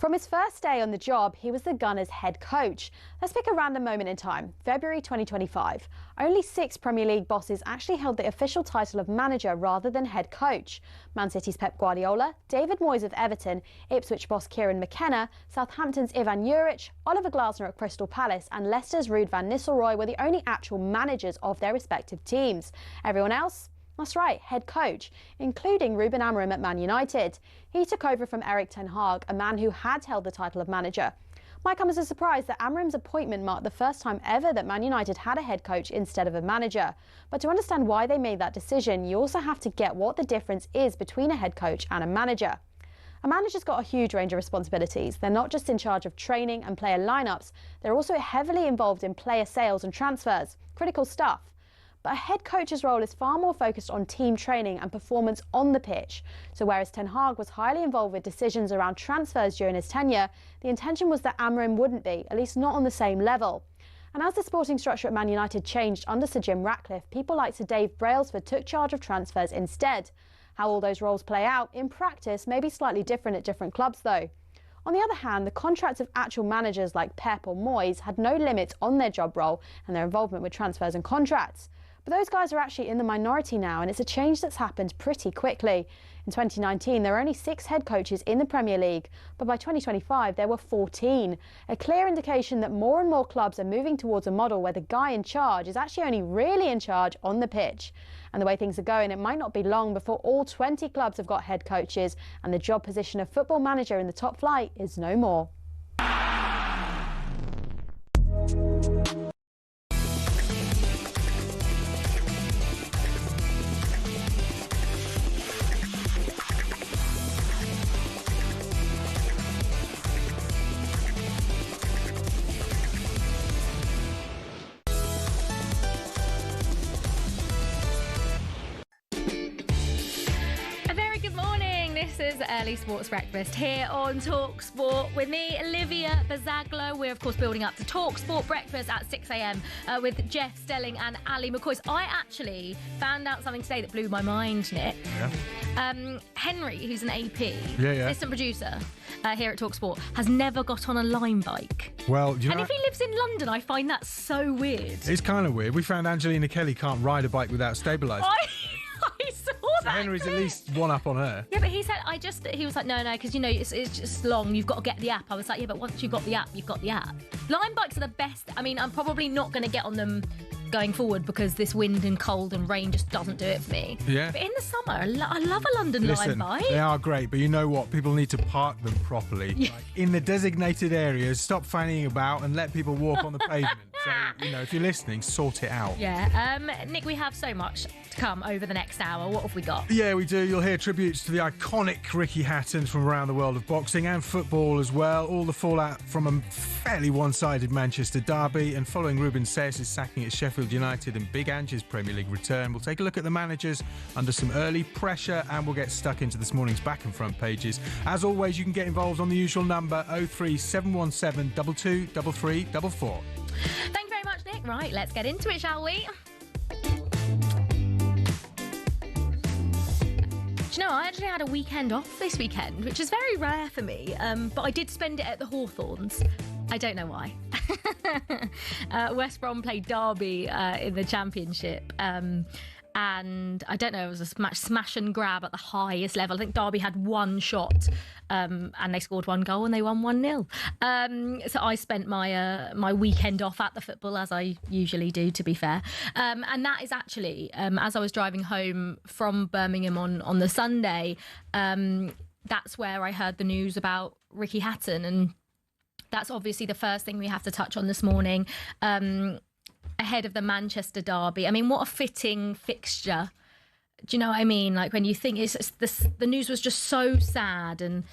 From his first day on the job, he was the Gunners' head coach. Let's pick a random moment in time, February 2025. Only 6 Premier League bosses actually held the official title of manager rather than head coach. Man City's Pep Guardiola, David Moyes of Everton, Ipswich boss Kieran McKenna, Southampton's Ivan Juric, Oliver Glasner at Crystal Palace and Leicester's Ruud van Nistelrooy were the only actual managers of their respective teams. Everyone else? That's right, head coach, including Ruben Amorim at Man United. He took over from Erik ten Hag, a man who had held the title of manager. Might come as a surprise that Amorim's appointment marked the first time ever that Man United had a head coach instead of a manager. But to understand why they made that decision, you also have to get what the difference is between a head coach and a manager. A manager's got a huge range of responsibilities. They're not just in charge of training and player lineups, they're also heavily involved in player sales and transfers. Critical stuff. But a head coach's role is far more focused on team training and performance on the pitch. So whereas Ten Hag was highly involved with decisions around transfers during his tenure, the intention was that Amorim wouldn't be, at least not on the same level. And as the sporting structure at Man United changed under Sir Jim Ratcliffe, people like Sir Dave Brailsford took charge of transfers instead. How all those roles play out in practice may be slightly different at different clubs though. On the other hand, the contracts of actual managers like Pep or Moyes had no limits on their job role and their involvement with transfers and contracts. But those guys are actually in the minority now, and it's a change that's happened pretty quickly. In 2019, there were only 6 head coaches in the Premier League, but by 2025, there were 14. A clear indication that more and more clubs are moving towards a model where the guy in charge is actually only really in charge on the pitch. And the way things are going, it might not be long before all 20 clubs have got head coaches, and the job position of football manager in the top flight is no more. This is Early Sports Breakfast here on talkSPORT with me, Olivia Buzaglo. We're, of course, building up to talkSPORT Breakfast at 6 a.m. With Jeff Stelling and Ali McCoy. I actually found out something today that blew my mind, Nick. Yeah. Henry, who's an AP, assistant producer here at talkSPORT, has never got on a Lime bike. Well, do you know, if he lives in London, I find that so weird. It's kind of weird. We found Angelina Kelly can't ride a bike without stabilising. I saw that. Henry's at least one up on her. Yeah, but he said, he was like, no, because, you know, it's just long. You've got to get the app. I was like, yeah, but once you've got the app, you've got the app. Lime bikes are the best. I mean, I'm probably not going to get on them going forward because this wind and cold and rain just doesn't do it for me. Yeah. But in the summer, I love a London Lime bike. They are great, but you know what? People need to park them properly. Yeah. Like in the designated areas, stop fanning about and let people walk on the pavement. So, you know, if you're listening, sort it out. Yeah. Nick, we have so much to come over the next hour. What have we got? Yeah, we do. You'll hear tributes to the iconic Ricky Hatton from around the world of boxing and football as well. All the fallout from a fairly one-sided Manchester derby, and following Ruben Sayers' sacking at Sheffield United and Big Ange's Premier League return, we'll take a look at the managers under some early pressure, and we'll get stuck into this morning's back and front pages. As always, you can get involved on the usual number 03717 223344. Thank you very much, Nick. Right, let's get into it, shall we? Do you know, I actually had a weekend off this weekend, which is very rare for me, but I did spend it at the Hawthorns. I don't know why. West Brom played Derby in the Championship, and I don't know, it was a smash and grab at the highest level. I think Derby had one shot, and they scored one goal and they won 1-0. So I spent my weekend off at the football, as I usually do, to be fair. And that is actually, as I was driving home from Birmingham on the Sunday, that's where I heard the news about Ricky Hatton, and that's obviously the first thing we have to touch on this morning. Ahead of the Manchester derby. I mean, what a fitting fixture. Do you know what I mean? Like, when you think the news was just so sad, and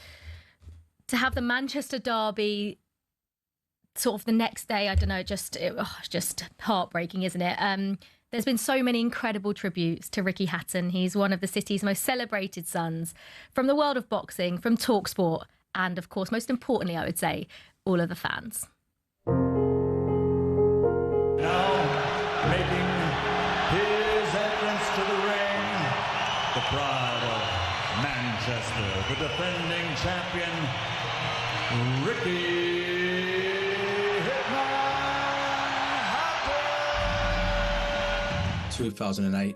to have the Manchester derby sort of the next day, I don't know, just heartbreaking, isn't it? There's been so many incredible tributes to Ricky Hatton. He's one of the city's most celebrated sons, from the world of boxing, from talkSPORT, and of course, most importantly, I would say, all of the fans. Now, making his entrance to the ring, the pride of Manchester, the defending champion, Ricky Hitman Hatton. 2008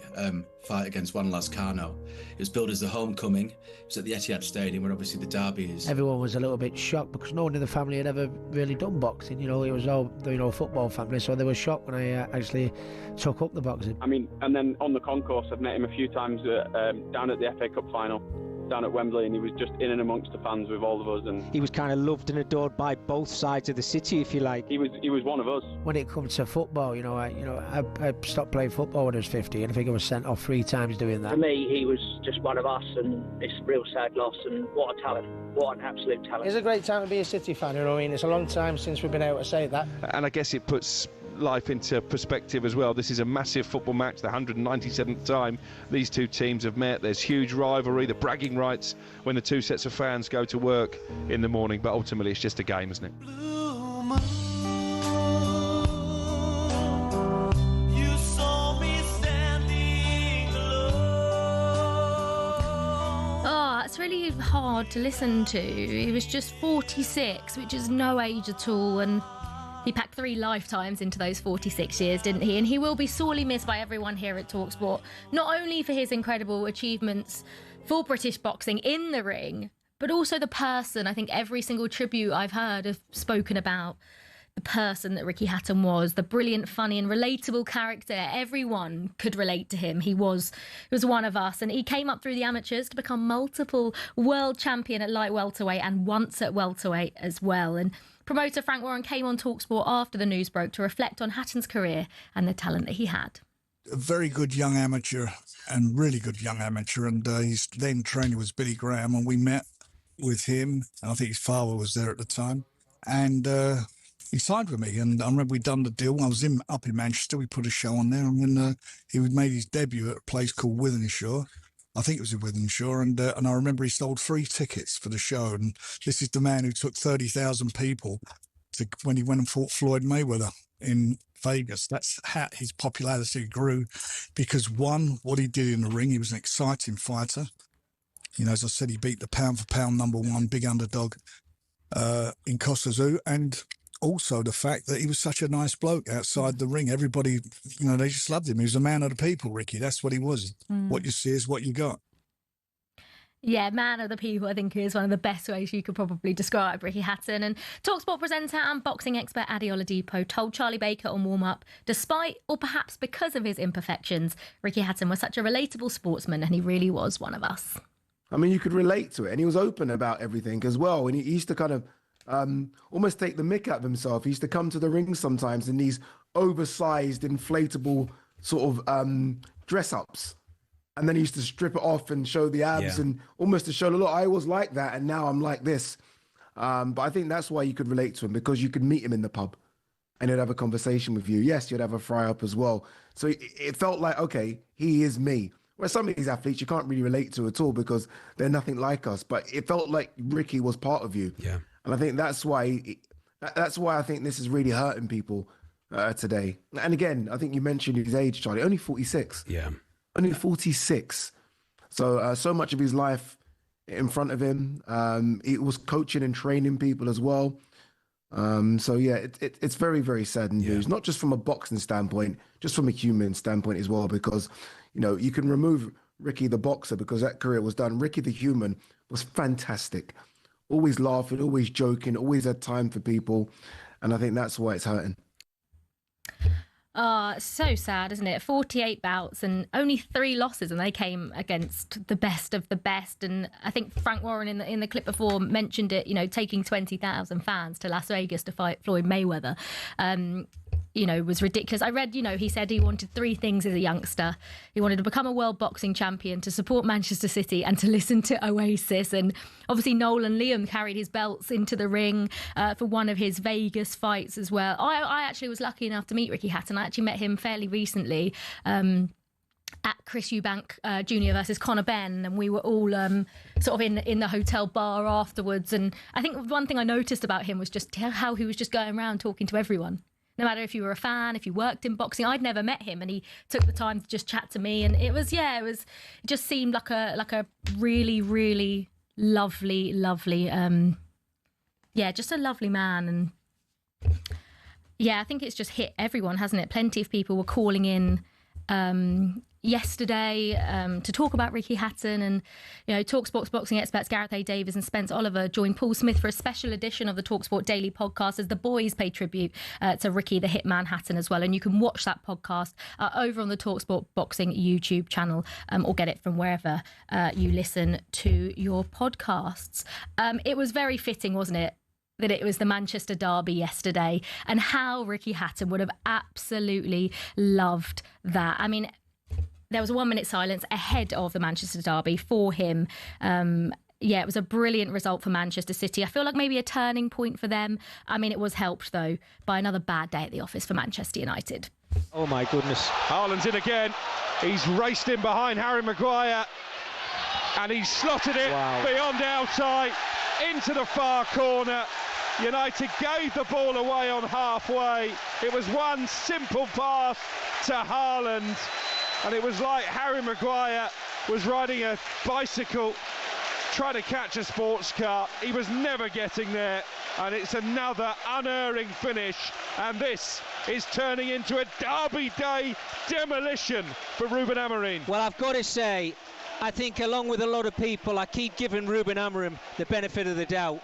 fight against Juan Lascano. It was billed as the homecoming. It was at the Etihad Stadium, where obviously the derby is. Everyone was a little bit shocked because no one in the family had ever really done boxing. It was all, football family, so they were shocked when I actually took up the boxing. I mean, and then on the concourse, I've met him a few times down at the FA Cup final, down at Wembley, and he was just in and amongst the fans with all of us. And he was kind of loved and adored by both sides of the city, if you like. He was one of us. When it comes to football, I stopped playing football when I was 50, and I think I was sent off 3 times doing that. For me, he was just one of us, and it's a real sad loss, and what a talent, what an absolute talent. It's a great time to be a City fan, It's a long time since we've been able to say that. And I guess it puts life into perspective as well. This is a massive football match, the 197th time these two teams have met. There's huge rivalry, the bragging rights when the two sets of fans go to work in the morning, but ultimately it's just a game, isn't it? It's really hard to listen to. He was just 46, which is no age at all, and he packed 3 lifetimes into those 46 years, didn't he? And he will be sorely missed by everyone here at talkSPORT, not only for his incredible achievements for British boxing in the ring, but also the person. I think every single tribute I've heard have spoken about the person that Ricky Hatton was, the brilliant, funny and relatable character. Everyone could relate to him. He was one of us, and he came up through the amateurs to become multiple world champion at light welterweight and once at welterweight as well. And promoter Frank Warren came on talkSPORT after the news broke to reflect on Hatton's career and the talent that he had. A very good young amateur and really good young amateur, and his then trainer was Billy Graham, and we met with him. I think his father was there at the time, and he signed with me, and I remember we'd done the deal. I was up in Manchester. We put a show on there, and then he made his debut at a place called Wythenshawe. I think it was in Wythenshawe, and I remember he sold 3 tickets for the show. And this is the man who took 30,000 people when he went and fought Floyd Mayweather in Vegas. That's how his popularity grew, because one, what he did in the ring, he was an exciting fighter. As I said, he beat the pound for pound #1 big underdog in Costa Zoo, and also the fact that he was such a nice bloke outside the ring. Everybody, they just loved him. He was a man of the people, Ricky. That's what he was. What you see is what you got. Yeah, man of the people, I think, is one of the best ways you could probably describe Ricky Hatton. And talkSPORT presenter and boxing expert Adi Oladipo told Charlie Baker on warm-up, despite or perhaps because of his imperfections, Ricky Hatton was such a relatable sportsman, and he really was one of us. I mean, you could relate to it, and he was open about everything as well. And he used to kind of almost take the mick out of himself. He used to come to the ring sometimes in these oversized, inflatable sort of dress-ups. And then he used to strip it off and show the abs and almost to show, look, I was like that and now I'm like this. But I think that's why you could relate to him, because you could meet him in the pub and he'd have a conversation with you. Yes, you'd have a fry-up as well. So it felt like, okay, he is me. Whereas some of these athletes you can't really relate to at all because they're nothing like us. But it felt like Ricky was part of you. Yeah. And I think that's why I think this is really hurting people today. And again, I think you mentioned his age, Charlie, only 46. Yeah. Only 46. So so much of his life in front of him. It was coaching and training people as well. So yeah, it's very, very sad news, not just from a boxing standpoint, just from a human standpoint as well, because, you can remove Ricky the boxer because that career was done. Ricky the human was fantastic. Always laughing, always joking, always had time for people. And I think that's why it's hurting. So sad, isn't it? 48 bouts and only 3 losses, and they came against the best of the best. And I think Frank Warren in the clip before mentioned it, taking 20,000 fans to Las Vegas to fight Floyd Mayweather. Was ridiculous. I read, he said he wanted 3 things as a youngster. He wanted to become a world boxing champion, to support Manchester City, and to listen to Oasis. And obviously Noel and Liam carried his belts into the ring for one of his Vegas fights as well. I actually was lucky enough to meet Ricky Hatton. I actually met him fairly recently at Chris Eubank Jr. versus Conor Benn, and we were all sort of in the hotel bar afterwards. And I think one thing I noticed about him was just how he was just going around talking to everyone. No matter if you were a fan, if you worked in boxing. I'd never met him, and he took the time to just chat to me. And it just seemed like a really, really lovely Yeah, just a lovely man. And yeah, I think it's just hit everyone, hasn't it? Plenty of people were calling in yesterday to talk about Ricky Hatton, and talkSPORT's boxing experts Gareth A. Davies and Spence Oliver joined Paul Smith for a special edition of the talkSPORT Daily podcast as the boys pay tribute to Ricky the Hitman Hatton as well. And you can watch that podcast over on the talkSPORT Boxing YouTube channel, or get it from wherever you listen to your podcasts. It was very fitting, wasn't it, that it was the Manchester derby yesterday, and how Ricky Hatton would have absolutely loved that. I mean, there was a 1 minute silence ahead of the Manchester derby for him. It was a brilliant result for Manchester City. I feel like maybe a turning point for them. I mean, it was helped, though, by another bad day at the office for Manchester United. Oh, my goodness. Haaland's in again. He's raced in behind Harry Maguire, and he's slotted it beyond outside into the far corner. United gave the ball away on halfway. It was one simple pass to Haaland, and it was like Harry Maguire was riding a bicycle trying to catch a sports car. He was never getting there, and it's another unerring finish, and this is turning into a derby day demolition for Ruben Amorim. Well, I've got to say, I think along with a lot of people, I keep giving Ruben Amorim the benefit of the doubt.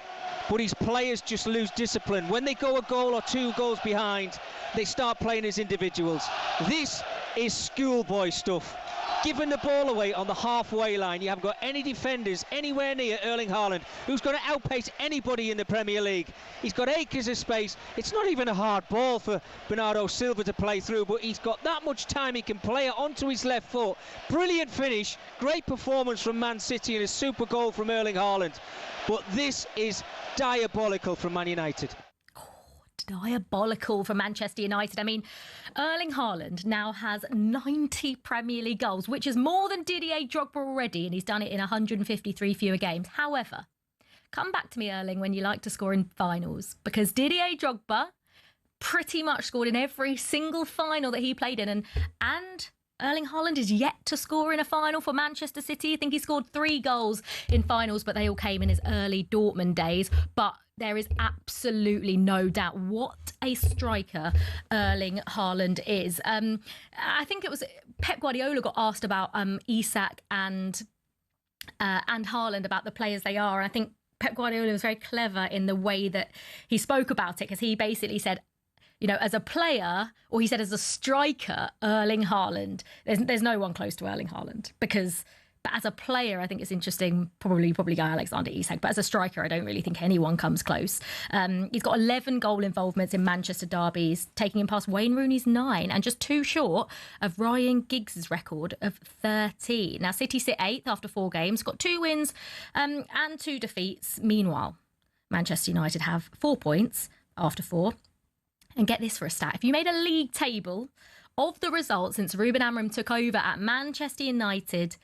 But his players just lose discipline. When they go a goal or 2 goals behind, they start playing as individuals. This is schoolboy stuff. Giving the ball away on the halfway line, you haven't got any defenders anywhere near Erling Haaland, who's going to outpace anybody in the Premier League. He's got acres of space. It's not even a hard ball for Bernardo Silva to play through, but he's got that much time. He can play it onto his left foot. Brilliant finish, great performance from Man City, and a super goal from Erling Haaland. But this is diabolical from Man United. Diabolical for Manchester United. I mean, Erling Haaland now has 90 Premier League goals, which is more than Didier Drogba already, and he's done it in 153 fewer games. However, come back to me, Erling, when you like to score in finals, because Didier Drogba pretty much scored in every single final that he played in, and Erling Haaland is yet to score in a final for Manchester City. I think he scored 3 goals in finals, but they all came in his early Dortmund days. But there is absolutely no doubt what a striker Erling Haaland is. I think it was Pep Guardiola got asked about Isak and Haaland, about the players they are. And I think Pep Guardiola was very clever in the way that he spoke about it, because he basically said, as a player, or he said as a striker, Erling Haaland, there's no one close to Erling Haaland, but as a player, I think it's interesting, probably guy Alexander Isak, but as a striker, I don't really think anyone comes close. He's got 11 goal involvements in Manchester derbies, taking him past Wayne Rooney's 9, and just 2 short of Ryan Giggs' record of 13. Now, City sit 8th after 4 games, got 2 wins and 2 defeats. Meanwhile, Manchester United have 4 points after 4. And get this for a stat. If you made a league table of the results since Ruben Amorim took over at Manchester United,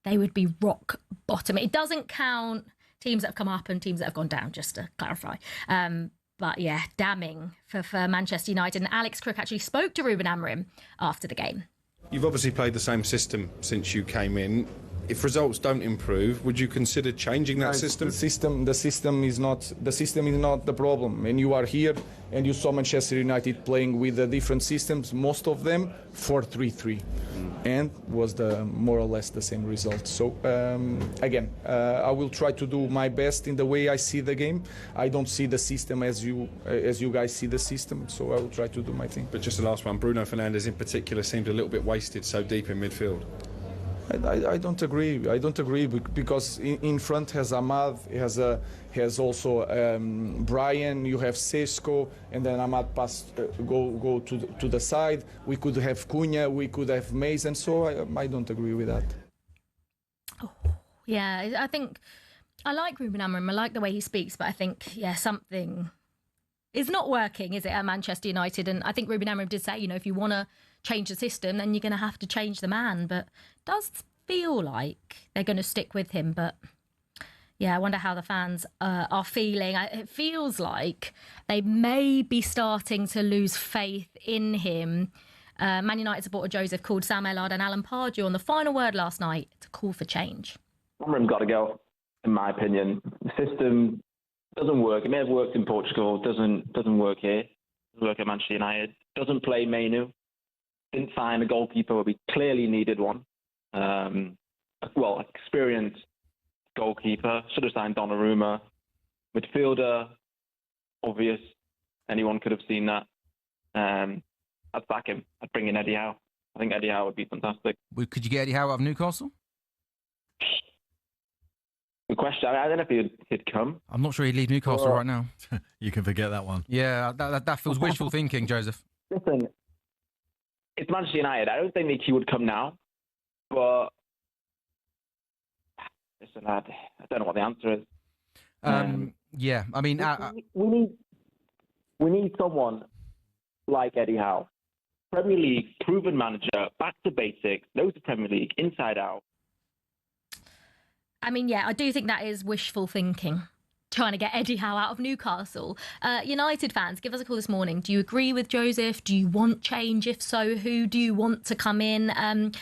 they would be rock bottom. It doesn't count teams that have come up and teams that have gone down, just to clarify. But yeah, damning for Manchester United. And Alex Crook actually spoke to Ruben Amorim after the game. You've obviously played the same system since you came in. If results don't improve, would you consider changing that system? The system is not the problem. And you are here and you saw Manchester United playing with the different systems, most of them 4-3-3, and was more or less the same result. So again, I will try to do my best in the way I see the game. I don't see the system as you guys see the system, so I will try to do my thing. But just the last one, Bruno Fernandes in particular seemed a little bit wasted so deep in midfield. I don't agree. Because in front has Ahmad, has also Brian. You have Sesko, and then Ahmad go to the side. We could have Cunha, we could have Mason. So I don't agree with that. Oh, yeah, I think I like Ruben Amorim. I like the way he speaks, but I think something is not working, is it, at Manchester United? And I think Ruben Amorim did say, if you want to change the system, then you're going to have to change the man. But it does feel like they're going to stick with him. But yeah, I wonder how the fans are feeling. It feels like they may be starting to lose faith in him. Man United supporter Joseph called Sam Ellard and Alan Pardew on the final word last night to call for change. Amorim's got to go, in my opinion. The system Doesn't work. It may have worked in Portugal. Doesn't work here. Doesn't work at Manchester United. Doesn't play Mainu. Didn't sign a goalkeeper where we clearly needed one. Experienced goalkeeper. Should have signed Donnarumma. Midfielder, obvious. Anyone could have seen that. I'd back him. I'd bring in Eddie Howe. I think Eddie Howe would be fantastic. Could you get Eddie Howe out of Newcastle? The question, I don't know if he'd come. I'm not sure he'd leave Newcastle right now. You can forget that one. Yeah, that feels wishful thinking, Joseph. Listen, it's Manchester United. I don't think he would come now, but listen, I don't know what the answer is. Yeah, I mean, we need someone like Eddie Howe, Premier League proven manager, back to basics, knows the Premier League inside out. I mean, yeah, I do think that is wishful thinking, trying to get Eddie Howe out of Newcastle. United fans, give us a call this morning. Do you agree with Joseph? Do you want change? If so, who do you want to come in? I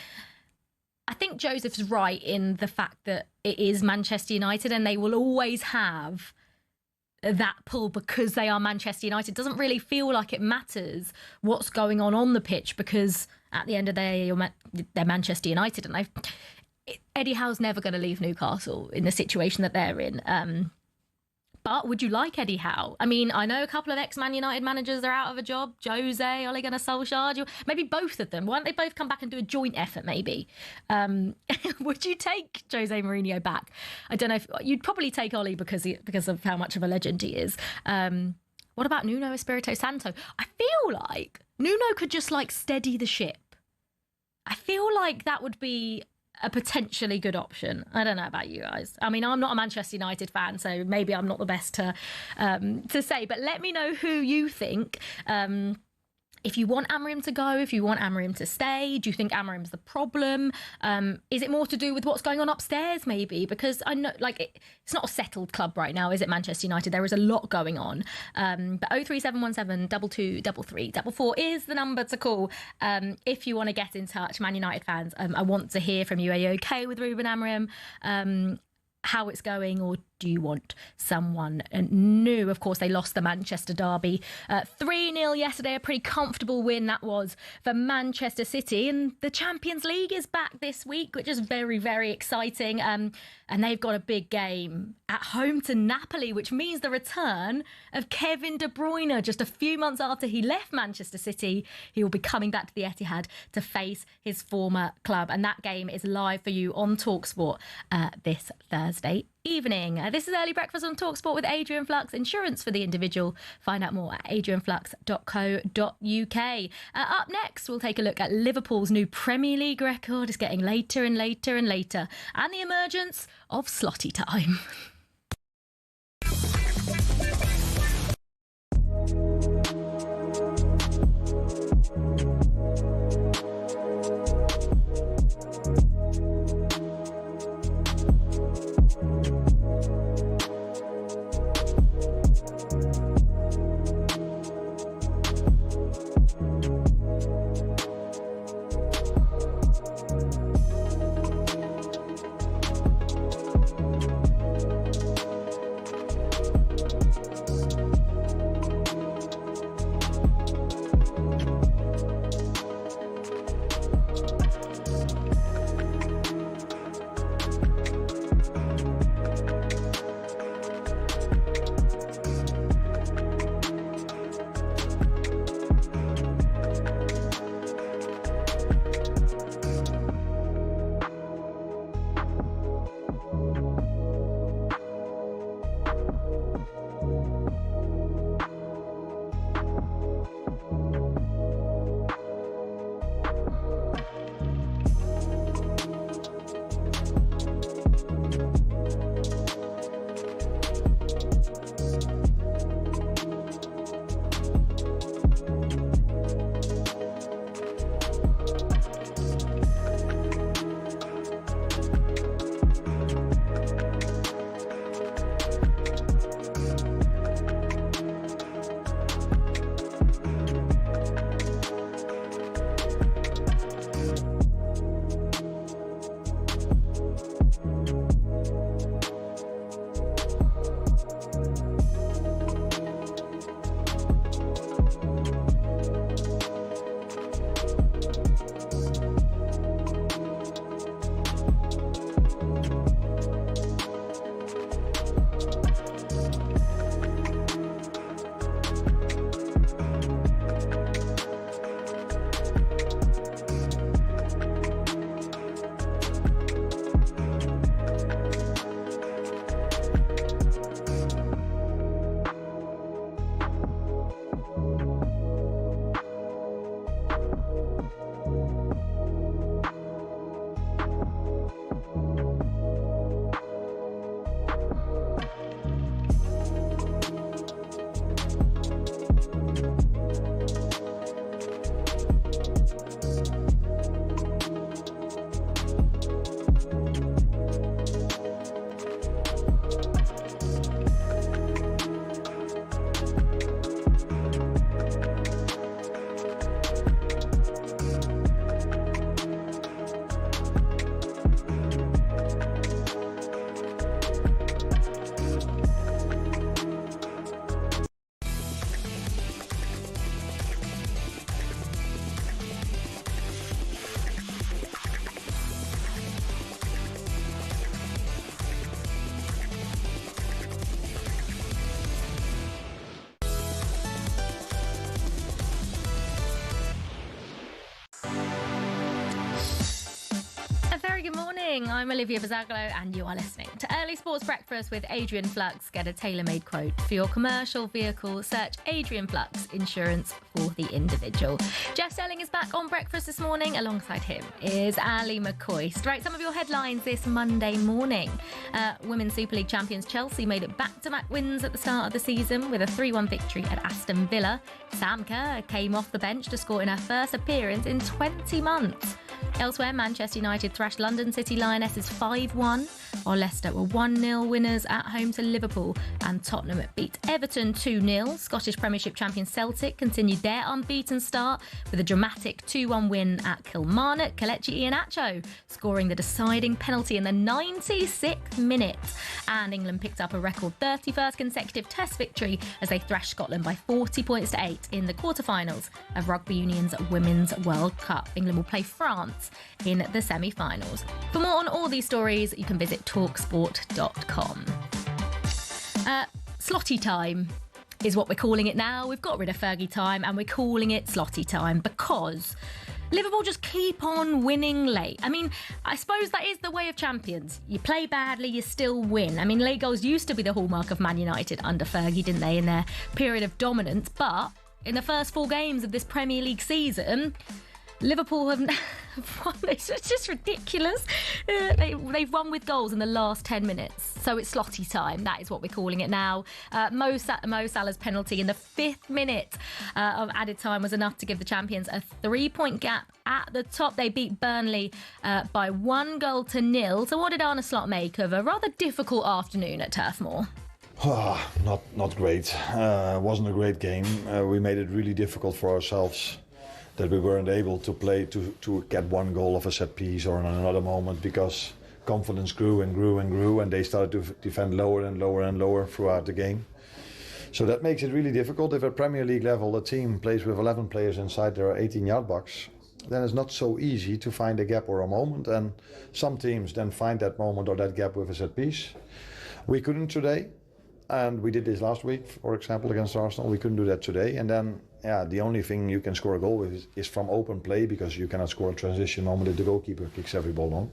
think Joseph's right in the fact that it is Manchester United and they will always have that pull because they are Manchester United. It doesn't really feel like it matters what's going on the pitch because at the end of the day, they're Manchester United and Eddie Howe's never going to leave Newcastle in the situation that they're in. But would you like Eddie Howe? I mean, I know a couple of ex-Man United managers are out of a job. Jose, Ole Gunnar Solskjaer, maybe both of them. Why don't they both come back and do a joint effort, maybe? Would you take Jose Mourinho back? I don't know. You'd probably take Ole because of how much of a legend he is. What about Nuno Espirito Santo? I feel like Nuno could just steady the ship. I feel like that would be a potentially good option. I don't know about you guys. I mean, I'm not a Manchester United fan, so maybe I'm not the best to say, but let me know who you think. If you want Amorim to go, if you want Amorim to stay, do you think Amorim's the problem? Is it more to do with what's going on upstairs, maybe? Because I know, it's not a settled club right now, is it, Manchester United? There is a lot going on. But 03717 223344 is the number to call if you want to get in touch. Man United fans, I want to hear from you. Are you okay with Ruben Amorim? How it's going, or do you want someone new? Of course, they lost the Manchester derby 3-0 yesterday, a pretty comfortable win that was for Manchester City, and the Champions League is back this week, which is very, very exciting, and they've got a big game at home to Napoli, which means the return of Kevin De Bruyne. Just a few months after he left Manchester City, he will be coming back to the Etihad to face his former club, and that game is live for you on talkSPORT this Thursday evening. This is Early Breakfast on talkSPORT with Adrian Flux, insurance for the individual. Find out more at adrianflux.co.uk. Up next, we'll take a look at Liverpool's new Premier League record. It's getting later and later and later, and the emergence of slotty time. morning. I'm Olivia Buzaglo and you are listening to Early Sports Breakfast with Adrian Flux. Get a tailor-made quote for your commercial vehicle. Search Adrian Flux, insurance for the individual. Jeff Stelling is back on breakfast this morning. Alongside him is Ali McCoy. Straight some of your headlines this Monday morning. Women's Super League champions Chelsea made it back-to-back wins at the start of the season with a 3-1 victory at Aston Villa. Sam Kerr came off the bench to score in her first appearance in 20 months. Elsewhere, Manchester United thrashed London City Lionesses 5-1, while Leicester were 1-0 winners at home to Liverpool, and Tottenham beat Everton 2-0. Scottish Premiership champion Celtic continued their unbeaten start with a dramatic 2-1 win at Kilmarnock. Kelechi Iheanacho scoring the deciding penalty in the 96th minute. And England picked up a record 31st consecutive Test victory as they thrashed Scotland by 40 points to 8 in the quarter-finals of Rugby Union's Women's World Cup. England will play France in the semi-finals. For more on all these stories, you can visit talksport.com. Slotty time is what we're calling it now. We've got rid of Fergie time and we're calling it Slotty time because Liverpool just keep on winning late. I mean, I suppose that is the way of champions. You play badly, you still win. I mean, late goals used to be the hallmark of Man United under Fergie, didn't they, in their period of dominance? But in the first 4 games of this Premier League season, Liverpool have won. It's just ridiculous. They've won with goals in the last 10 minutes. So it's slotty time. That is what we're calling it now. Mo Salah's penalty in the 5th minute of added time was enough to give the champions a 3-point gap at the top. They beat Burnley by 1-0. So what did Arne Slot make of a rather difficult afternoon at Turf Moor? Not great. Wasn't a great game. We made it really difficult for ourselves that we weren't able to play to get 1 goal off a set piece or in another moment because confidence grew and grew and grew and they started to defend lower and lower and lower throughout the game. So that makes it really difficult. If at Premier League level a team plays with 11 players inside their 18-yard box, then it's not so easy to find a gap or a moment, and some teams then find that moment or that gap with a set piece. We couldn't today. And we did this last week, for example, against Arsenal. We couldn't do that today. And then, the only thing you can score a goal with is from open play because you cannot score a transition moment if the goalkeeper kicks every ball long.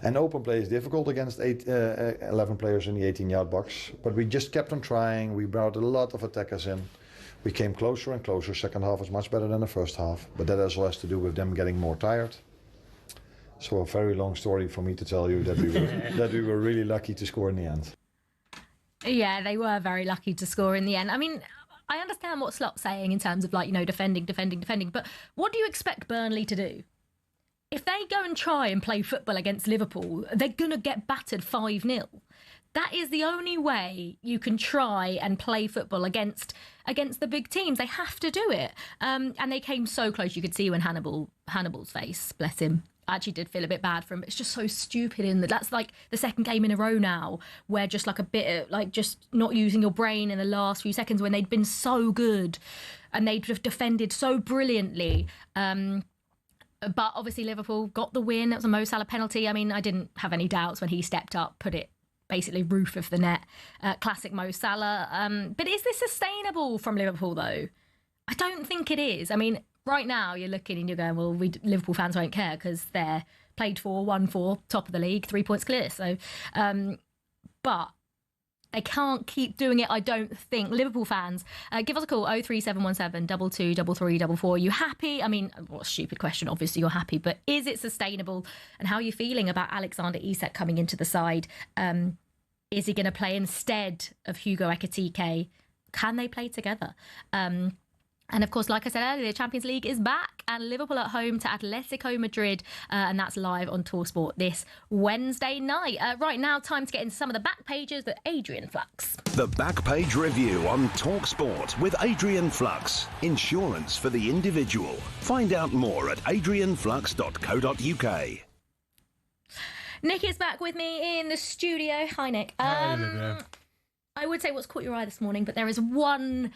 And open play is difficult against 11 players in the 18-yard box. But we just kept on trying. We brought a lot of attackers in. We came closer and closer. Second half was much better than the first half. But that also has to do with them getting more tired. So a very long story for me to tell you that we were really lucky to score in the end. Yeah, they were very lucky to score in the end. I mean, I understand what Slot's saying in terms of defending. But what do you expect Burnley to do? If they go and try and play football against Liverpool, they're going to get battered 5-0. That is the only way you can try and play football against the big teams. They have to do it. And they came so close. You could see when Hannibal's face, bless him. I actually did feel a bit bad for him. It's just so stupid in that's like the second game in a row now where just like a bit of just not using your brain in the last few seconds when they'd been so good and they'd have defended so brilliantly. But obviously Liverpool got the win. It was a Mo Salah penalty. I mean, I didn't have any doubts when he stepped up, put it basically roof of the net. Classic Mo Salah. But is this sustainable from Liverpool though? I don't think it is. I mean, right now, you're looking and you're going, well, Liverpool fans won't care because they're played for, won for, top of the league, 3 points clear. So, but they can't keep doing it, I don't think. Liverpool fans, give us a call, 03717 22 33 You happy? I mean, what a stupid question. Obviously, you're happy, but is it sustainable? And how are you feeling about Alexander Isak coming into the side? Is he going to play instead of Hugo Ekitike? Can they play together? And of course, like I said earlier, the Champions League is back and Liverpool at home to Atletico Madrid. And that's live on talkSPORT this Wednesday night. Right now, time to get into some of the back pages with Adrian Flux. The back page review on talkSPORT with Adrian Flux. Insurance for the individual. Find out more at adrianflux.co.uk. Nick is back with me in the studio. Hi, Nick. I would say what's caught your eye this morning, but there is one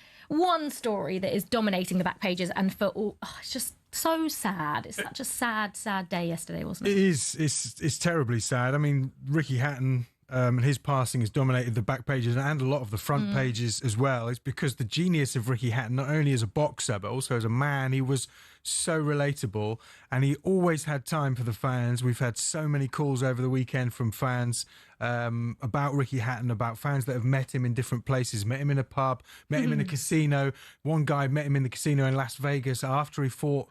story that is dominating the back pages, and for all, it's just so sad. It's such a sad day yesterday, wasn't it? It is. It's terribly sad. I mean, Ricky Hatton and his passing has dominated the back pages and a lot of the front pages as well, is because the genius of Ricky Hatton, not only as a boxer but also as a man, he was so relatable and he always had time for the fans. We've had so many calls over the weekend from fans about Ricky Hatton, about fans that have met him in different places, met him in a pub, met him in a casino. One guy met him in the casino in Las Vegas after he fought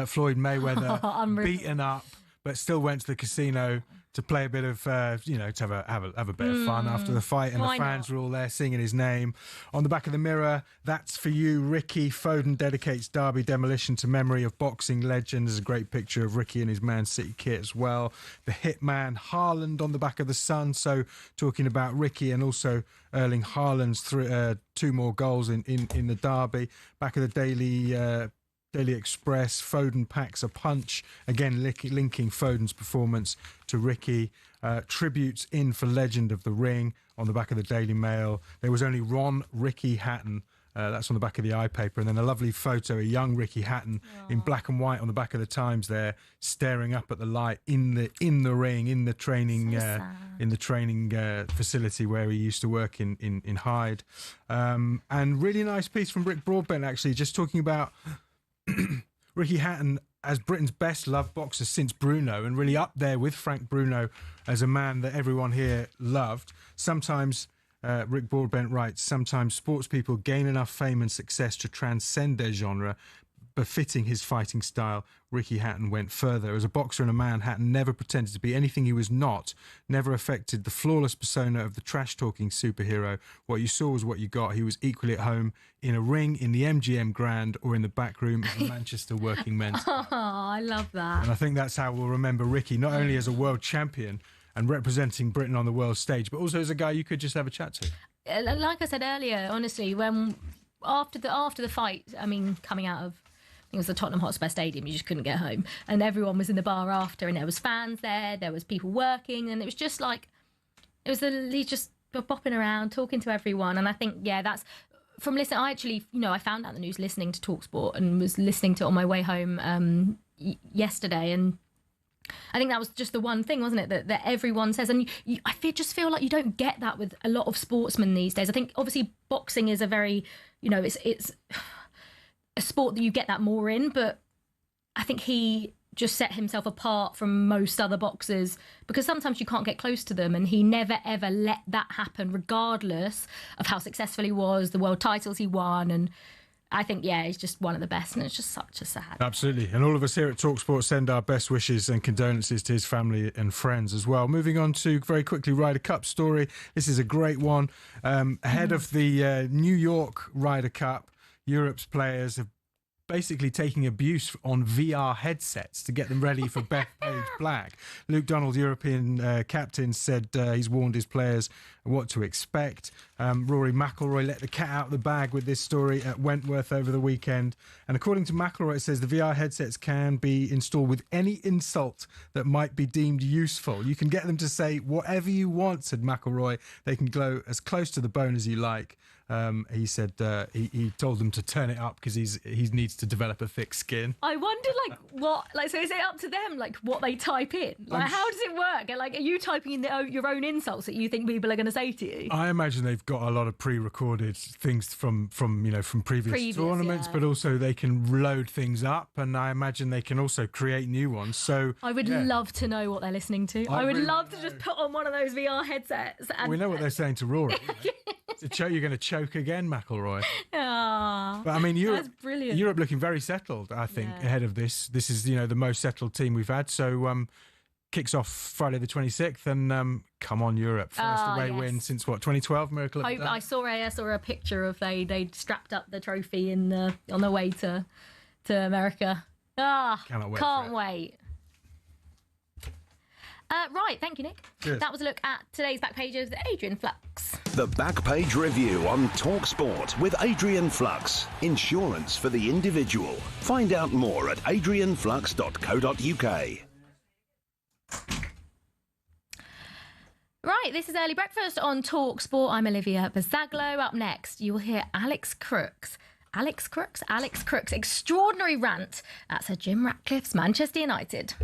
Floyd Mayweather, beaten up, but still went to the casino to play a bit of, to have a bit of fun after the fight, and the fans were all there singing his name. On the back of the Mirror, that's for you, Ricky. Foden dedicates Derby demolition to memory of boxing legend. There's a great picture of Ricky in his Man City kit as well. The Hitman, Haaland on the back of the Sun. So talking about Ricky and also Erling Haaland's 2 more goals in the Derby. Back of the Daily Express, Foden packs a punch. Again, linking Foden's performance to Ricky. Tributes in for Legend of the Ring on the back of the Daily Mail. There was only Ricky Hatton. That's on the back of the iPaper. And then a lovely photo, a young Ricky Hatton in black and white on the back of the Times there, staring up at the light in the ring, in the training facility where he used to work in Hyde. And really nice piece from Rick Broadbent, actually, just talking about Ricky Hatton as Britain's best loved boxer since Bruno, and really up there with Frank Bruno as a man that everyone here loved. Sometimes, Rick Broadbent writes, sometimes sports people gain enough fame and success to transcend their genre. Befitting his fighting style, Ricky Hatton went further. As a boxer and a man, Hatton never pretended to be anything he was not, never affected the flawless persona of the trash-talking superhero. What you saw was what you got. He was equally at home in a ring, in the MGM Grand, or in the back room of the Manchester Working Men's Club. Oh, I love that. And I think that's how we'll remember Ricky, not only as a world champion and representing Britain on the world stage, but also as a guy you could just have a chat to. Like I said earlier, honestly, when after the fight, I mean, coming out of, it was the Tottenham Hotspur Stadium, you just couldn't get home, and everyone was in the bar after, and there was fans there was people working, and it was just like, he just bopping around, talking to everyone. And I think, that's from listening. I actually, I found out the news listening to talkSPORT and was listening to it on my way home yesterday, and I think that was just the one thing, wasn't it, that everyone says. And I just feel like you don't get that with a lot of sportsmen these days. I think obviously boxing is a very, it's a sport that you get that more in, but I think he just set himself apart from most other boxers because sometimes you can't get close to them, and he never ever let that happen, regardless of how successful he was, the world titles he won. And I think, he's just one of the best, and it's just such a sad. Absolutely. And all of us here at talkSPORT send our best wishes and condolences to his family and friends as well. Moving on to, very quickly, Ryder Cup story. This is a great one. Ahead of the New York Ryder Cup, Europe's players have basically taking abuse on VR headsets to get them ready for Bethpage Black. Luke Donald, European captain, said he's warned his players what to expect. Rory McIlroy let the cat out of the bag with this story at Wentworth over the weekend. And according to McIlroy, it says the VR headsets can be installed with any insult that might be deemed useful. You can get them to say whatever you want, said McIlroy. They can go as close to the bone as you like. He said he told them to turn it up because he needs to develop a thick skin. I wonder, so is it up to them, what they type in? How does it work? Are you typing in your own insults that you think people are going to say to you? I imagine they've got a lot of pre-recorded things from previous tournaments, but also they can load things up, and I imagine they can also create new ones. So I would love to know what they're listening to. I would love to just put on one of those VR headsets. And... We know what they're saying to Rory. You're going to choke again, McIlroy. But I mean, that's brilliant. Europe looking very settled, I think, ahead of this. This is, the most settled team we've had. So kicks off Friday the 26th, and come on, Europe. First away win since, 2012? Miracle of the Day? I saw a picture of they strapped up the trophy on the way to America. Can't wait. Right, thank you, Nick. Cheers. That was a look at today's back pages with Adrian Flux. The Back Page Review on talkSPORT with Adrian Flux. Insurance for the individual. Find out more at adrianflux.co.uk. Right, this is Early Breakfast on talkSPORT. I'm Olivia Buzaglo. Up next, you will hear Alex Crooks' extraordinary rant at Sir Jim Ratcliffe's Manchester United.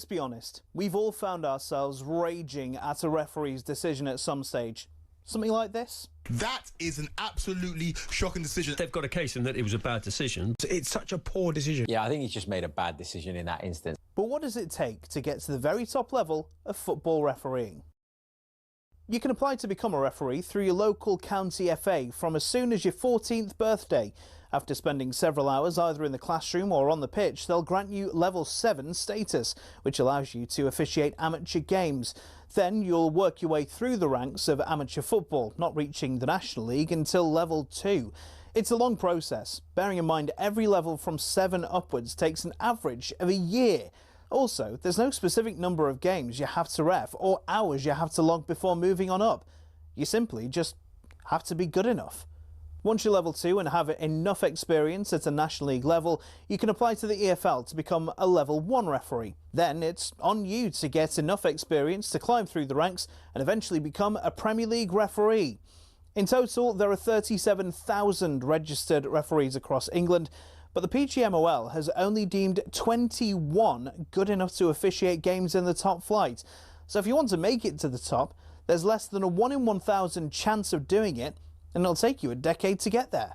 let's be honest, we've all found ourselves raging at a referee's decision at some stage. Something like this? That is an absolutely shocking decision. They've got a case in that it was a bad decision. It's such a poor decision. Yeah, I think he's just made a bad decision in that instance. But what does it take to get to the very top level of football refereeing? You can apply to become a referee through your local county FA from as soon as your 14th birthday. After spending several hours either in the classroom or on the pitch, they'll grant you level 7 status, which allows you to officiate amateur games. Then you'll work your way through the ranks of amateur football, not reaching the National League until level 2. It's a long process, bearing in mind every level from 7 upwards takes an average of a year. Also, there's no specific number of games you have to ref or hours you have to log before moving on up. You simply just have to be good enough. Once you're level 2 and have enough experience at a National League level, you can apply to the EFL to become a level 1 referee. Then it's on you to get enough experience to climb through the ranks and eventually become a Premier League referee. In total, there are 37,000 registered referees across England, but the PGMOL has only deemed 21 good enough to officiate games in the top flight. So if you want to make it to the top, there's less than a 1 in 1,000 chance of doing it, and it'll take you a decade to get there.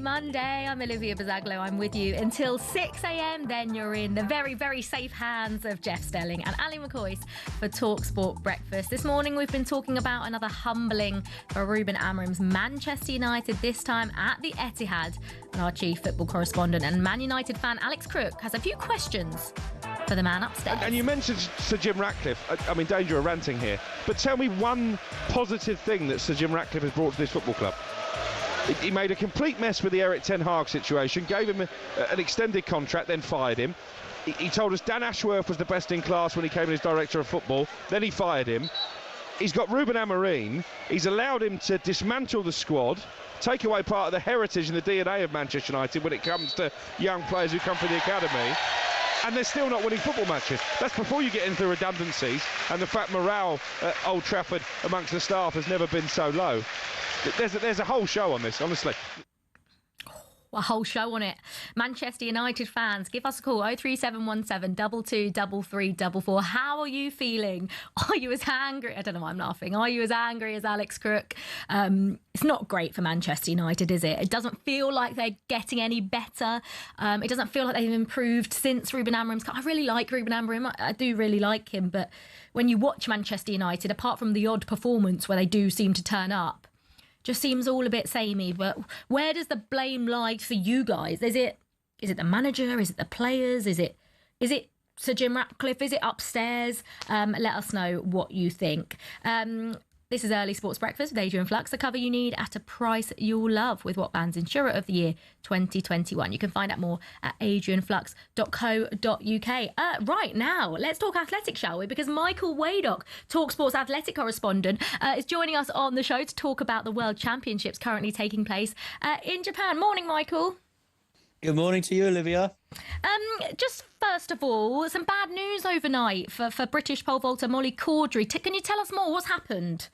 Monday. I'm Olivia Buzaglo. I'm with you until 6 a.m. Then you're in the very, very safe hands of Jeff Stelling and Ali McCoy for talkSPORT Breakfast. This morning we've been talking about another humbling for Ruben Amorim's Manchester United, this time at the Etihad. And our chief football correspondent and Man United fan Alex Crook has a few questions for the man upstairs. And you mentioned Sir Jim Ratcliffe. I'm in danger of ranting here. But tell me one positive thing that Sir Jim Ratcliffe has brought to this football club. He made a complete mess with the Eric Ten Hag situation, gave him an extended contract, then fired him. He told us Dan Ashworth was the best in class when he came in as director of football, then he fired him. He's got Ruben Amorim. He's allowed him to dismantle the squad, take away part of the heritage and the DNA of Manchester United when it comes to young players who come from the academy. And they're still not winning football matches. That's before you get into the redundancies and the fact morale at Old Trafford amongst the staff has never been so low. There's a whole show on this, honestly. A whole show on it. Manchester United fans, give us a call, 03717 223344. How are you feeling? Are you as angry? I don't know why I'm laughing. Are you as angry as Alex Crook? It's not great for Manchester United, is it? It doesn't feel like they're getting any better. It doesn't feel like they've improved since Ruben Amorim's come. I really like Ruben Amorim. I do really like him. But when you watch Manchester United, apart from the odd performance where they do seem to turn up, just seems all a bit samey. But where does the blame lie for you guys? Is it the manager? Is it the players? Is it Sir Jim Ratcliffe? Is it upstairs? Let us know what you think. This is Early Sports Breakfast with Adrian Flux, the cover you need at a price you'll love with What Band's Insurer of the Year 2021. You can find out more at adrianflux.co.uk. Right now, let's talk athletics, shall we? Because Michael Waddock, talkSPORT's athletic correspondent, is joining us on the show to talk about the World Championships currently taking place in Japan. Morning, Michael. Good morning to you, Olivia. Just first of all, some bad news overnight for British pole vaulter Molly Caudry. Can you tell us more? What's happened?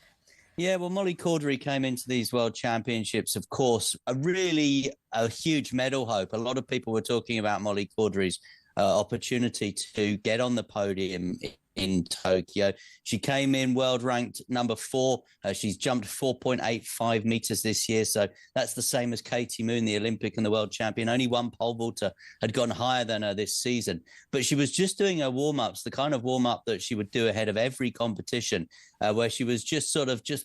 Yeah, well, Molly Caudry came into these World Championships, of course, a huge medal hope. A lot of people were talking about Molly Caudry's opportunity to get on the podium in Tokyo. She came in world ranked number 4. She's jumped 4.85 meters this year. So that's the same as Katie Moon, the Olympic and the world champion. Only one pole vaulter had gone higher than her this season. But she was just doing her warm-ups, the kind of warm-up that she would do ahead of every competition, where she was just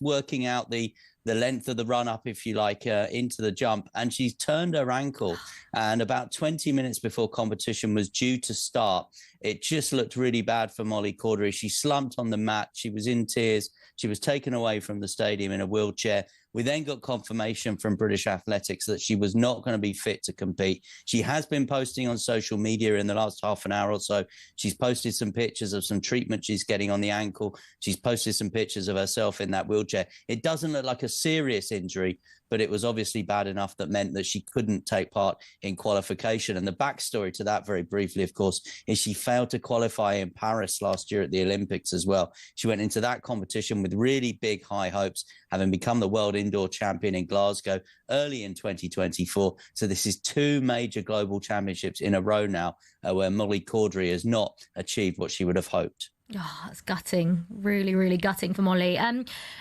working out the length of the run-up, if you like, into the jump. And she's turned her ankle. And about 20 minutes before competition was due to start, it just looked really bad for Molly Caudry. She slumped on the mat. She was in tears. She was taken away from the stadium in a wheelchair. We then got confirmation from British Athletics that she was not going to be fit to compete. She has been posting on social media in the last half an hour or so. She's posted some pictures of some treatment she's getting on the ankle. She's posted some pictures of herself in that wheelchair. It doesn't look like a serious injury, but it was obviously bad enough that meant that she couldn't take part in qualification. And the backstory to that, very briefly, of course, is she failed to qualify in Paris last year at the Olympics as well. She went into that competition with really big high hopes, having become the world indoor champion in Glasgow early in 2024. So this is 2 major global championships in a row now where Molly Caudry has not achieved what she would have hoped. Oh, it's gutting. Really, really gutting for Molly.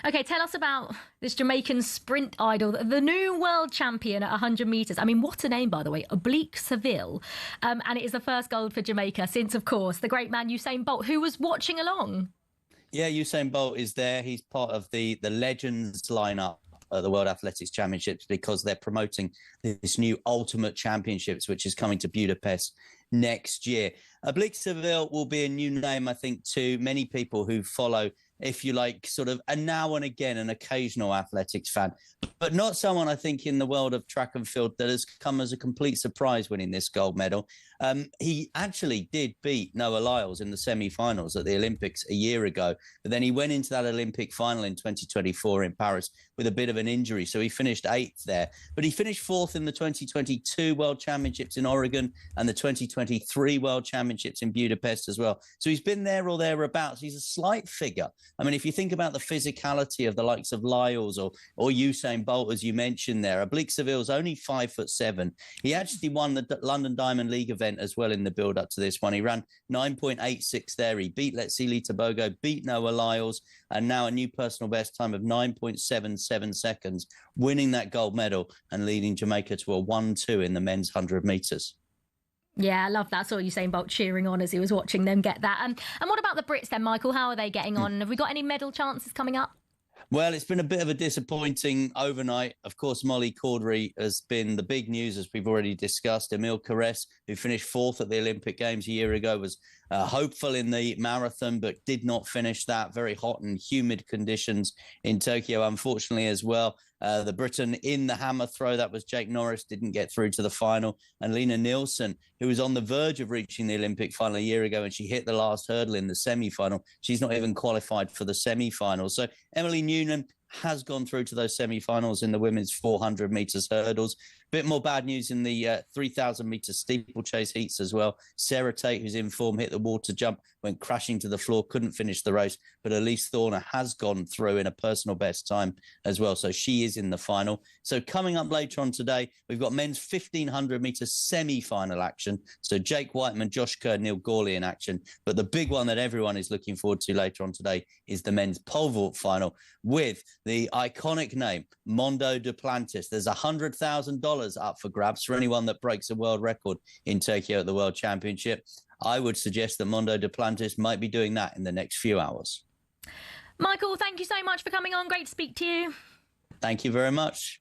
Okay, tell us about this Jamaican sprint idol, the new world champion at 100 metres. I mean, what a name, by the way, Oblique Seville. And it is the first gold for Jamaica since, of course, the great man Usain Bolt, who was watching along. Yeah, Usain Bolt is there. He's part of the Legends lineup at the World Athletics Championships because they're promoting this new Ultimate Championships, which is coming to Budapest next year. Oblique Seville will be a new name, I think, to many people who follow, if you like, sort of a now and again, an occasional athletics fan, but not someone, I think, in the world of track and field that has come as a complete surprise winning this gold medal. He actually did beat Noah Lyles in the semi-finals at the Olympics a year ago, but then he went into that Olympic final in 2024 in Paris with a bit of an injury, so he finished 8th there. But he finished 4th in the 2022 World Championships in Oregon and the 2023 World Championships in Budapest as well. So he's been there or thereabouts. He's a slight figure. I mean, if you think about the physicality of the likes of Lyles or Usain Bolt, as you mentioned there, Oblique Seville's only 5'7". He actually won the London Diamond League event as well in the build-up to this one. He ran 9.86 there. He beat Letsili Tobogo, beat Noah Lyles, and now a new personal best time of 9.77 seconds, winning that gold medal and leading Jamaica to a 1-2 in the men's 100 metres. Yeah, I love that. I saw Usain Bolt cheering on as he was watching them get that. And what about the Brits then, Michael? How are they getting on? Have we got any medal chances coming up? Well, it's been a bit of a disappointing overnight. Of course, Molly Caudry has been the big news, as we've already discussed. Emile Carrès, who finished 4th at the Olympic Games a year ago, was hopeful in the marathon, but did not finish that. Very hot and humid conditions in Tokyo, unfortunately, as well. The Briton in the hammer throw, that was Jake Norris, didn't get through to the final. And Lena Nielsen, who was on the verge of reaching the Olympic final a year ago, and she hit the last hurdle in the semi-final. She's not even qualified for the semi-final. So Emily Noonan has gone through to those semi-finals in the women's 400 metres hurdles. Bit more bad news in the 3,000 metre steeplechase heats as well. Sarah Tate, who's in form, hit the water jump, went crashing to the floor, couldn't finish the race. But Elise Thorner has gone through in a personal best time as well. So she is in the final. So coming up later on today, we've got men's 1,500 metre semi-final action. So Jake Whiteman, Josh Kerr, Neil Gawley in action. But the big one that everyone is looking forward to later on today is the men's pole vault final with the iconic name, Mondo Duplantis. There's $100,000 up for grabs for anyone that breaks a world record in Tokyo at the World Championship. I would suggest that Mondo Duplantis might be doing that in the next few hours. Michael, thank you so much for coming on. Great to speak to you. Thank you very much.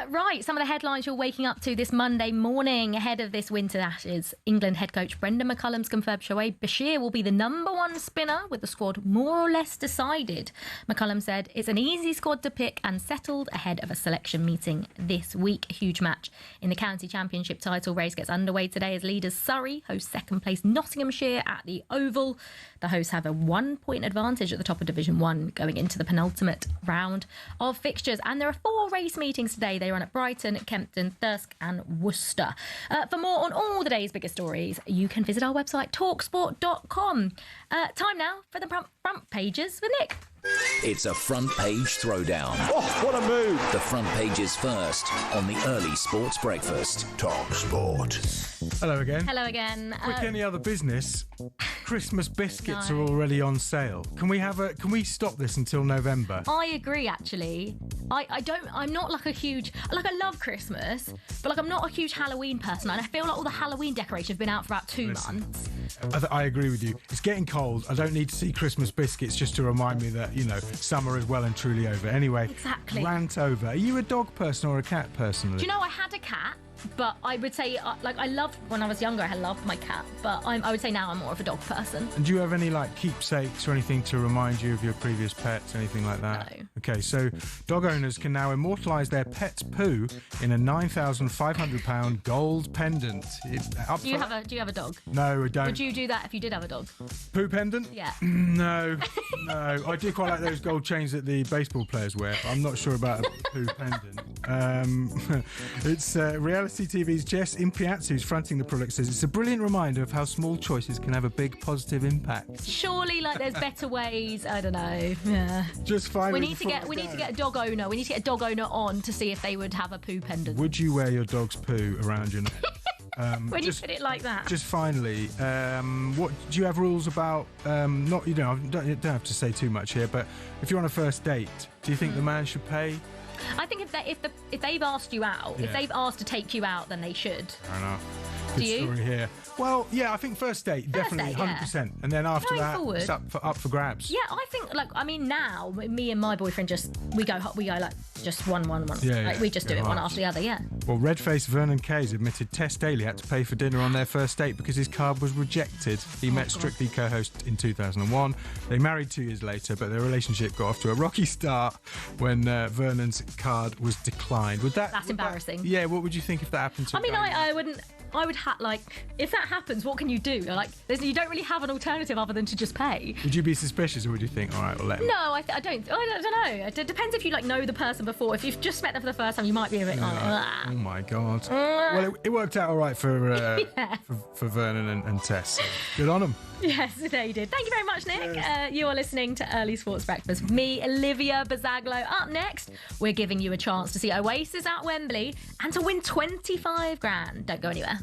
Right, some of the headlines you're waking up to this Monday morning ahead of this Winter Ashes. England head coach Brendan McCullum's confirmed Shoaib Bashir will be the #1 spinner with the squad more or less decided. McCullum said it's an easy squad to pick and settled ahead of a selection meeting this week. A huge match in the county championship title race gets underway today as leaders Surrey host second place Nottinghamshire at the Oval. The hosts have a 1-point advantage at the top of Division 1 going into the penultimate round of fixtures. And there are 4 race meetings today. They run at Brighton, Kempton, Thirsk and Worcester. For more on all the day's biggest stories, you can visit our website, talksport.com. Time now for the front pages with Nick. It's a front page throwdown. Oh, what a move! The front pages first on the early sports breakfast. talkSPORT. Hello again. Hello again. Quick, any other business? Christmas biscuits are already on sale. Can we stop this until November? I agree, actually. I'm not like a huge, I love Christmas, but I'm not a huge Halloween person, and I feel like all the Halloween decorations have been out for about 2 months. I agree with you. It's getting cold. I don't need to see Christmas biscuits just to remind me that, summer is well and truly over. Anyway, exactly. Rant over. Are you a dog person or a cat person? Do you know, I had a cat But I would say, I loved when I was younger. I loved my cat, but I would say now I'm more of a dog person. And do you have any like keepsakes or anything to remind you of your previous pets, anything like that? No. Okay, so dog owners can now immortalise their pet's poo in a £9,500 gold pendant. Do you have a dog? No, I don't. Would you do that if you did have a dog? Poo pendant? Yeah. No. I do quite like those gold chains that the baseball players wear, but I'm not sure about a poo pendant. It's reality TV's Jess Impiazzi, who's fronting the project, says it's a brilliant reminder of how small choices can have a big positive impact. Surely, there's better ways. I don't know. Yeah. Just fine. We need to get a dog owner. We need to get a dog owner on to see if they would have a poo pendant. Would you wear your dog's poo around your neck? When you put it like that. Just finally, what do you have rules about? Not you don't have to say too much here, but if you're on a first date, do you think the man should pay? I think if they've asked you out, if they've asked to take you out, then they should. Fair enough. Good Do you? story here. Well, yeah, I think first date, definitely, 100%. And then after that, it's up for grabs. Yeah, I think, now, me and my boyfriend we go just one. Yeah, we just do it one after the other, yeah. Well, red-faced Vernon Kayes admitted Tess Daly had to pay for dinner on their first date because his card was rejected. He met Strictly co-host in 2001. They married 2 years later, but their relationship got off to a rocky start when Vernon's card was declined. That's embarrassing. Yeah, what would you think if that happened to you? I wouldn't... I would if that happens, what can you do? You don't really have an alternative other than to just pay. Would you be suspicious, or would you think, all right, we'll let him? No, I don't know. It depends if you know the person before. If you've just met them for the first time, you might be a bit oh my god. Well, it worked out all right for for Vernon and Tess. So good on them. Yes, they did. Thank you very much, Nick. You are listening to Early Sports Breakfast with me, Olivia Buzaglo. Up next, we're giving you a chance to see Oasis at Wembley and to win 25 grand. Don't go anywhere.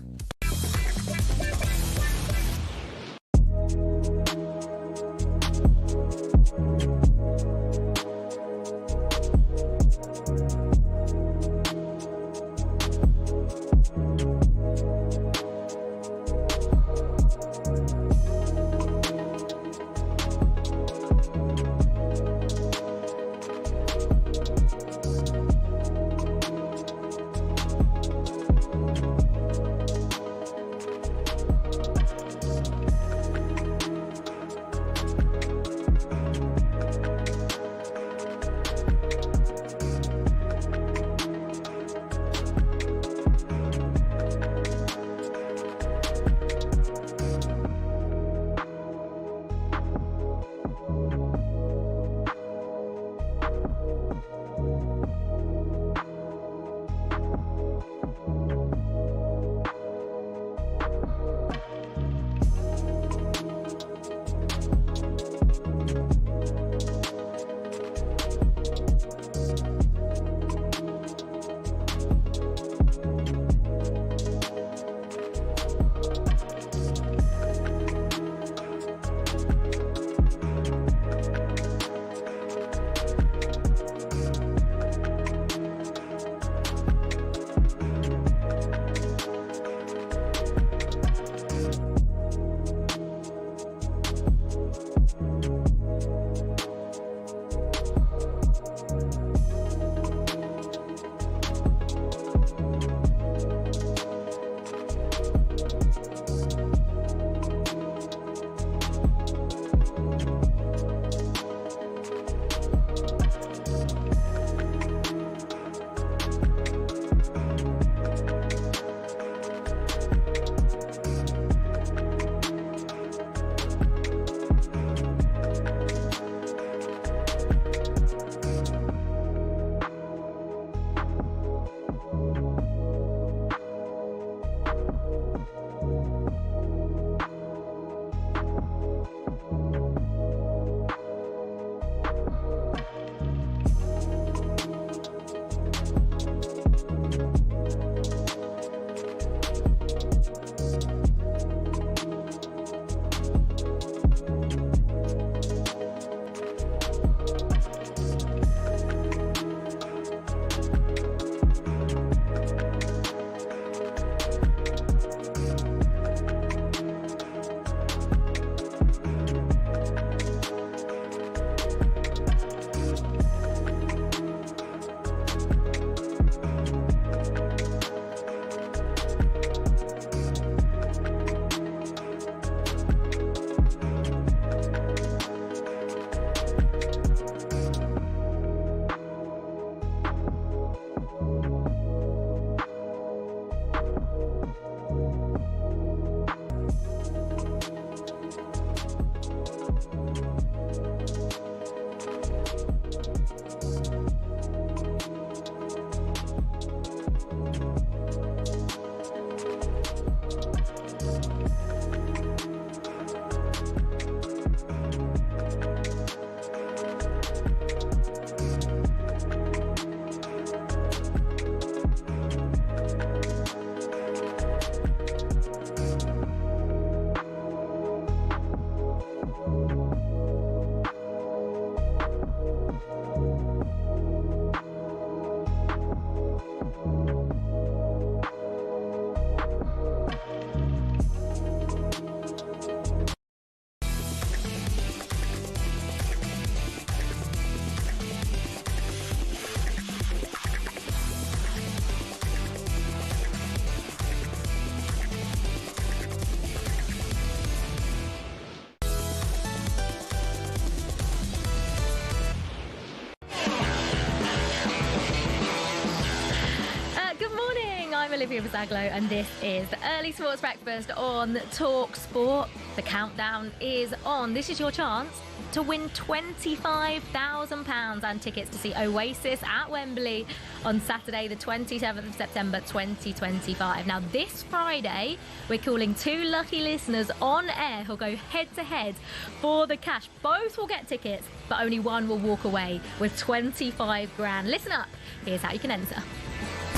Olivia Buzaglo, and this is the Early Sports Breakfast on talkSPORT. The countdown is on. This is your chance to win £25,000 and tickets to see Oasis at Wembley on Saturday, the 27th of September 2025. Now, this Friday, we're calling 2 lucky listeners on air who'll go head-to-head for the cash. Both will get tickets, but only one will walk away with 25 grand. Listen up. Here's how you can enter.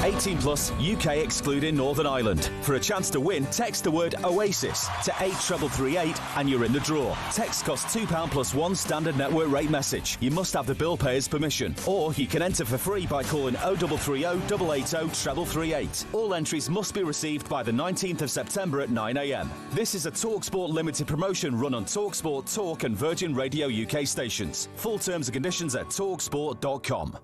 18 plus, UK excluding Northern Ireland. For a chance to win, text the word Oasis to 83338 and you're in the draw. Text costs £2 plus 1 standard network rate message. You must have the bill payer's permission. Or you can enter for free by calling 0330 880 338. All entries must be received by the 19th of September at 9 a.m. This is a TalkSPORT limited promotion run on TalkSPORT, Talk and Virgin Radio UK stations. Full terms and conditions at talksport.com.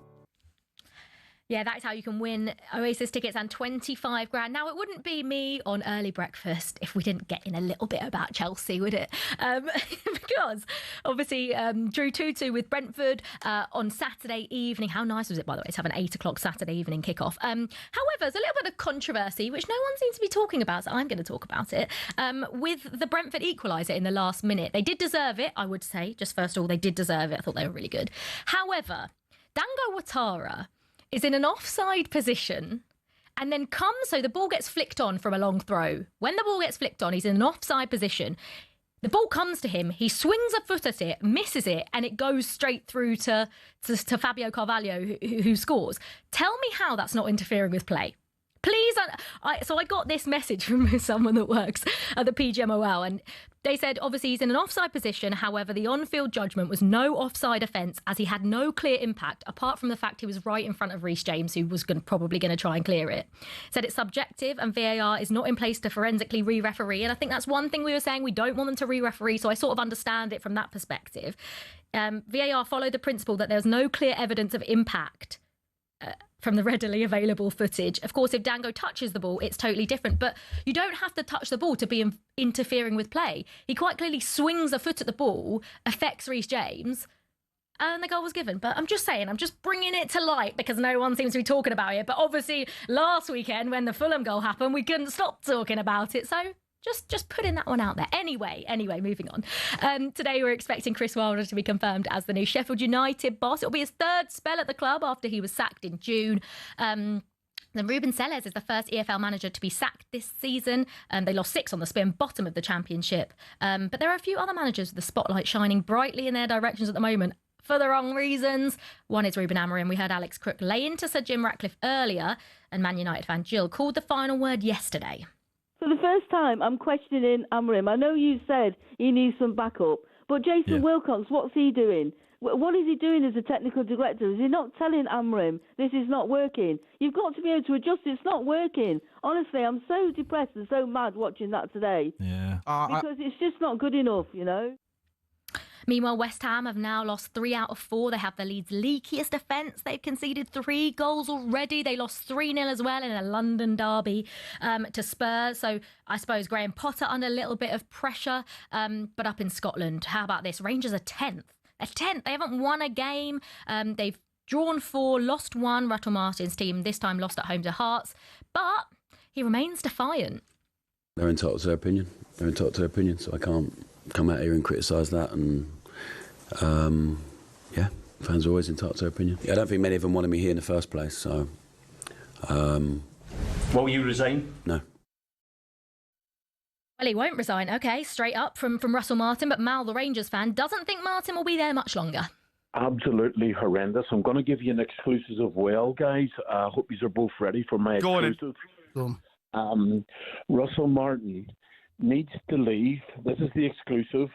Yeah, that's how you can win Oasis tickets and 25 grand. Now, it wouldn't be me on early breakfast if we didn't get in a little bit about Chelsea, would it? Because obviously drew 2-2 with Brentford on Saturday evening. How nice was it, by the way, to have an 8 o'clock Saturday evening kickoff? However, there's a little bit of controversy, which no one seems to be talking about, so I'm going to talk about it, with the Brentford equaliser in the last minute. They did deserve it, I would say. Just first of all, they did deserve it. I thought they were really good. However, Dango Ouattara is in an offside position and then so the ball gets flicked on from a long throw. When the ball gets flicked on, he's in an offside position. The ball comes to him, he swings a foot at it, misses it, and it goes straight through to Fabio Carvalho, who scores. Tell me how that's not interfering with play. Please. So I got this message from someone that works at the PGMOL, and they said, obviously, he's in an offside position. However, the on-field judgment was no offside offence as he had no clear impact, apart from the fact he was right in front of Reece James, who was probably going to try and clear it. Said it's subjective and VAR is not in place to forensically re-referee. And I think that's one thing we were saying. We don't want them to re-referee, so I sort of understand it from that perspective. VAR followed the principle that there's no clear evidence of impact from the readily available footage. Of course, if Dango touches the ball, it's totally different. But you don't have to touch the ball to be interfering with play. He quite clearly swings a foot at the ball, affects Reece James, and the goal was given. But I'm just saying, I'm just bringing it to light because no one seems to be talking about it. But obviously, last weekend when the Fulham goal happened, we couldn't stop talking about it. So just putting that one out there. Anyway, moving on. Today we're expecting Chris Wilder to be confirmed as the new Sheffield United boss. It'll be his third spell at the club after he was sacked in June. Then Ruben Selles is the first EFL manager to be sacked this season. They lost 6 on the spin, bottom of the championship. But there are a few other managers with the spotlight shining brightly in their directions at the moment for the wrong reasons. One is Ruben Amorim. We heard Alex Crook lay into Sir Jim Ratcliffe earlier, and Man United fan Jill called the final word yesterday. For the first time, I'm questioning Amorim. I know you said he needs some backup, but Jason Wilcox, what's he doing? What is he doing as a technical director? Is he not telling Amorim this is not working? You've got to be able to adjust. It's not working. Honestly, I'm so depressed and so mad watching that today. Yeah. Because it's just not good enough, you know? Meanwhile, West Ham have now lost 3 out of 4. They have the league's leakiest defence. They've conceded 3 goals already. They lost 3-0 as well in a London derby to Spurs. So I suppose Graham Potter under a little bit of pressure. But up in Scotland, how about this? Rangers are 10th. They're 10th. They haven't won a game. They've drawn 4, lost 1. Russell Martin's team this time lost at home to Hearts. But he remains defiant. They're entitled to their opinion. So I can't come out here and criticise that. And fans are always entitled to their opinion. I don't think many of them wanted me here in the first place, so... Will you resign? No. Well, he won't resign. OK, straight up from Russell Martin, but Mal, the Rangers fan, doesn't think Martin will be there much longer. Absolutely horrendous. I'm going to give you an exclusive as well, guys. I hope you are both ready for my exclusive. Go on. Russell Martin needs to leave. This is the exclusive.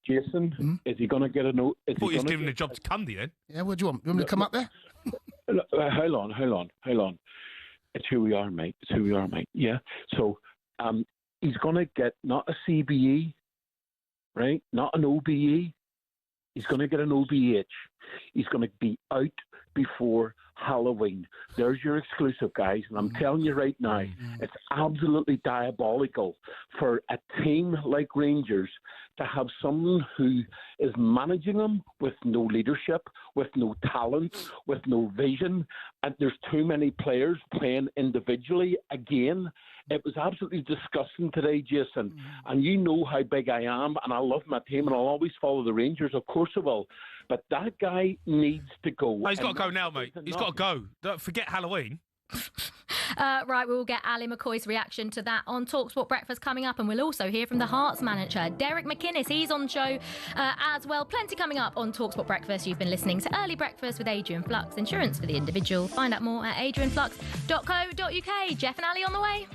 Jason, is he going to get a note? I thought he was giving the job to Candy then. Yeah, what do you want? You want me to come up there? Hold on. It's who we are, mate. Yeah. So he's going to get not a CBE, right? Not an OBE. He's going to get an OBH. He's going to be out before Halloween. There's your exclusive, guys. And I'm telling you right now, it's absolutely diabolical for a team like Rangers to have someone who is managing them with no leadership, with no talent, with no vision, and there's too many players playing individually. Again, it was absolutely disgusting today, Jason. And you know how big I am, and I love my team, and I'll always follow the Rangers. Of course I will. But that guy needs to go. Oh, he's got to go now, mate. He's got to go. Don't forget Halloween. Right, we'll get Ali McCoy's reaction to that on talkSPORT Breakfast coming up, and we'll also hear from the Hearts manager, Derek McInnes. He's on show as well. Plenty coming up on talkSPORT Breakfast. You've been listening to Early Breakfast with Adrian Flux, insurance for the individual. Find out more at adrianflux.co.uk. Jeff and Ali on the way.